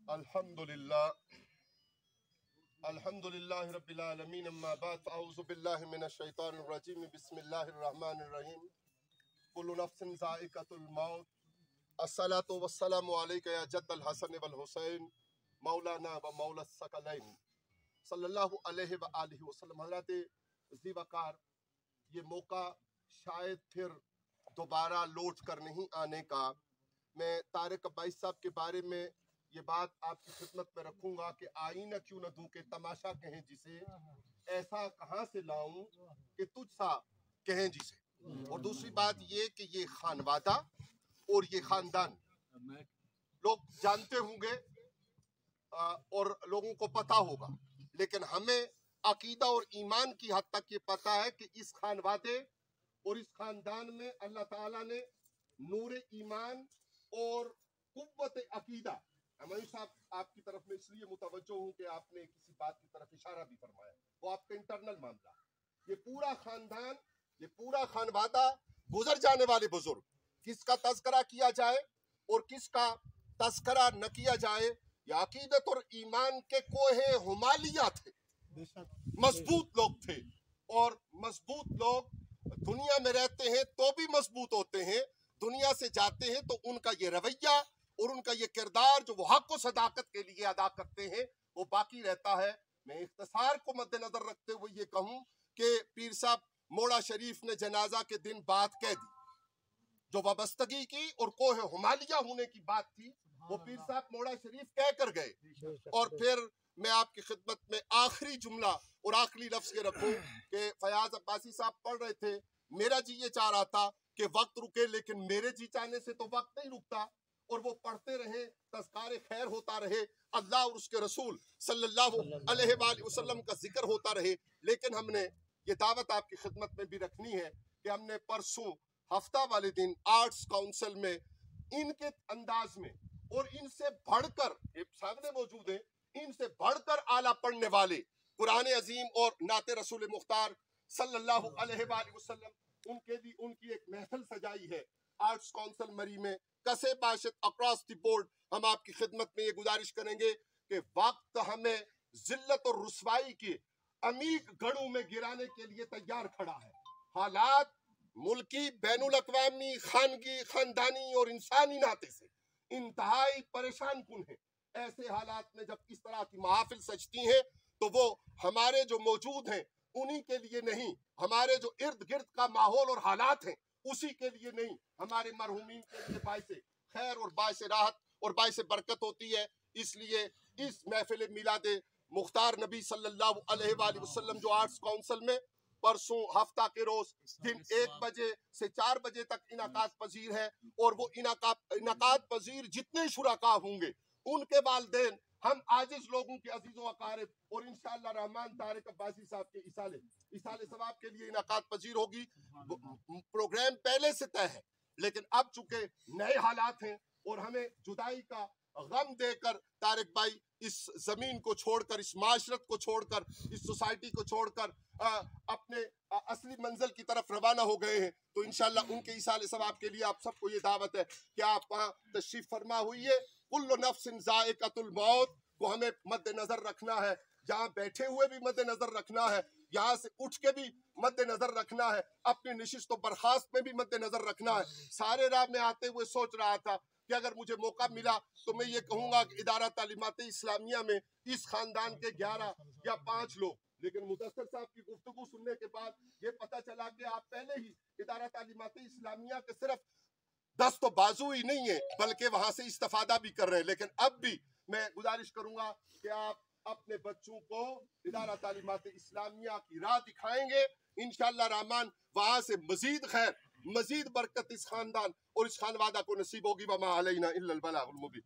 अल्हम्दुलिल्लाह रब्बिल आलमीन अम्मा बाद अऊज़ु बिल्लाहि मिनश शैतानिर रजीम बिस्मिल्लाहिर रहमानिर रहीम कुल्लु नफ्सिन ज़ाइक़तुल मौत अस्सलातु वस्सलामु अलैका या जद्दल हसन वल हुसैन मौलाना व मौला सकलैन सल्लल्लाहु अलैहि व आलिहि वसल्लम। हज़रत ज़ीवकार, ये मौका शायद फिर दोबारा लौट कर नहीं आने का। मैं तारिक अब्बासी साहब के बारे में ये बात आपकी खिदमत में रखूंगा कि आईना क्यों न दूं कि तमाशा कहें जिसे, ऐसा कहाँ से लाऊं कि तुझ सा कहें जिसे। और दूसरी बात ये कि ये खानवादा और ये खानदान लोग जानते होंगे और लोगों को पता होगा, लेकिन हमें अकीदा और ईमान की हद तक ये पता है कि इस खानवादे और इस खानदान में अल्लाह ताला ने नूर ईमान और कुव्वत अकीदा। अमीर साहब, आपकी तरफ में इसलिए मुतवज्जो हूँ कि आपने किसी बात की तरफ इशारा भी फरमाया, वो आपका इंटरनल मामला। ये पूरा खानदान, ये पूरा खानवादा, गुजर जाने वाले बुजुर्ग, किसका तज़किरा किया जाए और किसका तज़किरा न किया जाए, या अकीदत और ईमान के कोहे हुमालिया थे, मजबूत लोग थे। और मजबूत लोग दुनिया में रहते हैं तो भी मजबूत होते हैं, दुनिया से जाते हैं तो उनका ये रवैया और उनका ये किरदार जो वो हक और सदाकत के लिए अदा करते हैं वो बाकी रहता है। मैं इख्तिसार को मद्देनजर रखते हुए ये कहूँ कि पीर साहब मोड़ा शरीफ ने जनाजा के दिन बात कह दी, जो वाबस्तगी की और कोहे हुमालिया होने की बात थी, वो पीर साहब मोड़ा शरीफ कह कर गए। और फिर मैं आपकी खिदमत में आखिरी जुमला और आखिरी लफ्ज के रखूं कि फयाज अब्बासी साहब पढ़ रहे थे, मेरा जी ये चाह रहा था कि वक्त रुके, लेकिन मेरे जी चाहने से तो वक्त नहीं रुकता, और वो पढ़ते रहे, तज़कारे खैर होता रहे, अल्लाह और उसके रसूल सल्लल्लाहु अलैहि वसल्लम का जिक्र होता रहे। लेकिन हमने ये दावत आपकी खिदमत में भी रखनी है कि हमने परसों हफ्ता वाले दिन आर्ट्स काउंसिल में इनके अंदाज में और इनसे बढ़कर, सामने मौजूद है, इनसे बढ़कर आला पढ़ने वाले कुरान अजीम और नाते रसूल मुख्तार सल्लल्लाहु अलैहि वसल्लम, उनकी एक महफिल सजाई है आर्ट्स काउंसिल मरी में। कसे बाशत अक्रॉस द बोर्ड हम आपकी खिदमत में ये गुजारिश करेंगे कि वक्त हमें जिल्लत और रुसवाई के अमीक गढ़ों में गिराने के लिए तैयार खड़ा है। हालात मुल्की, बैनुल अक़वामी, खानगी, खानदानी और इंसानी नाते से इंतहाई परेशान कुन है। ऐसे हालात में जब इस तरह की महफिल सजती हैं तो वो हमारे जो मौजूद हैं उन्हीं के लिए नहीं, हमारे जो इर्द गिर्द का माहौल और हालात हैं उसी के लिए नहीं, हमारे मरहूमीन के लिए बाइसे खैर और बाइसे राहत और बाइसे बरकत होती है। इसलिए इस महफिल मिलादे मुख्तार नबी सल्लल्लाहु अलैहि वसल्लम जो आर्ट्स काउंसिल में परसों हफ्ता के रोज दिन 1 बजे से 4 बजे तक इनाकात पजीर है, और वो इनाकात पजीर जितने शुरका होंगे उनके वालिदैन हम आजिज लोगों के अजीजों अकारिब और इंशाअल्लाह रहमान तारिक अब्बासी साहब के इसाले सवाब के लिए इनाकात पजीर होगी। प्रोग्राम पहले से तय है, लेकिन अब चूंकि नए हालात हैं और हमें जुदाई का गम देकर तारिक भाई इस जमीन को छोड़कर, इस माशरत को छोड़कर, इस सोसाइटी को छोड़कर अपने असली मंजिल की तरफ रवाना हो गए हैं, तो इंशाअल्लाह उनके इसाले सवाब के लिए आप सबको ये दावत है कि आप वहाँ तशरीफ फरमा हुई है। कुल्लु नफ्सिन ज़ाइक़तुल मौत को हमें मद्देनजर रखना है, जहाँ बैठे हुए भी मद्देनजर रखना है, यहाँ से उठ के भी मद्देनजर रखना है, अपनी निशिस्त और बर्खास्त में भी मद्देनजर रखना है। सारे राह में आते हुए सोच रहा था कि अगर मुझे मौका मिला तो मैं ये कहूँगा कि इदारा तालीमात इस्लामिया में इस खानदान के 11 या 5 लोग, लेकिन मुदस्सर साहब की गुफ्तगू सुनने के बाद ये पता चला कि आप पहले ही इदारा तालीमात इस्लामिया के सिर्फ दस्त तो बाजू ही नहीं है बल्कि वहां से इस्तेफादा भी कर रहे हैं। लेकिन अब भी मैं गुजारिश करूंगा कि आप अपने बच्चों को इदारा तालीमात इस्लामिया की राह दिखाएंगे, इंशाअल्लाह रहमान वहां से मजीद खैर, मजीद बरकत इस खानदान और इस खानवादा को नसीब होगी। वमा अलैना इल्लल बलागुल मुबीन।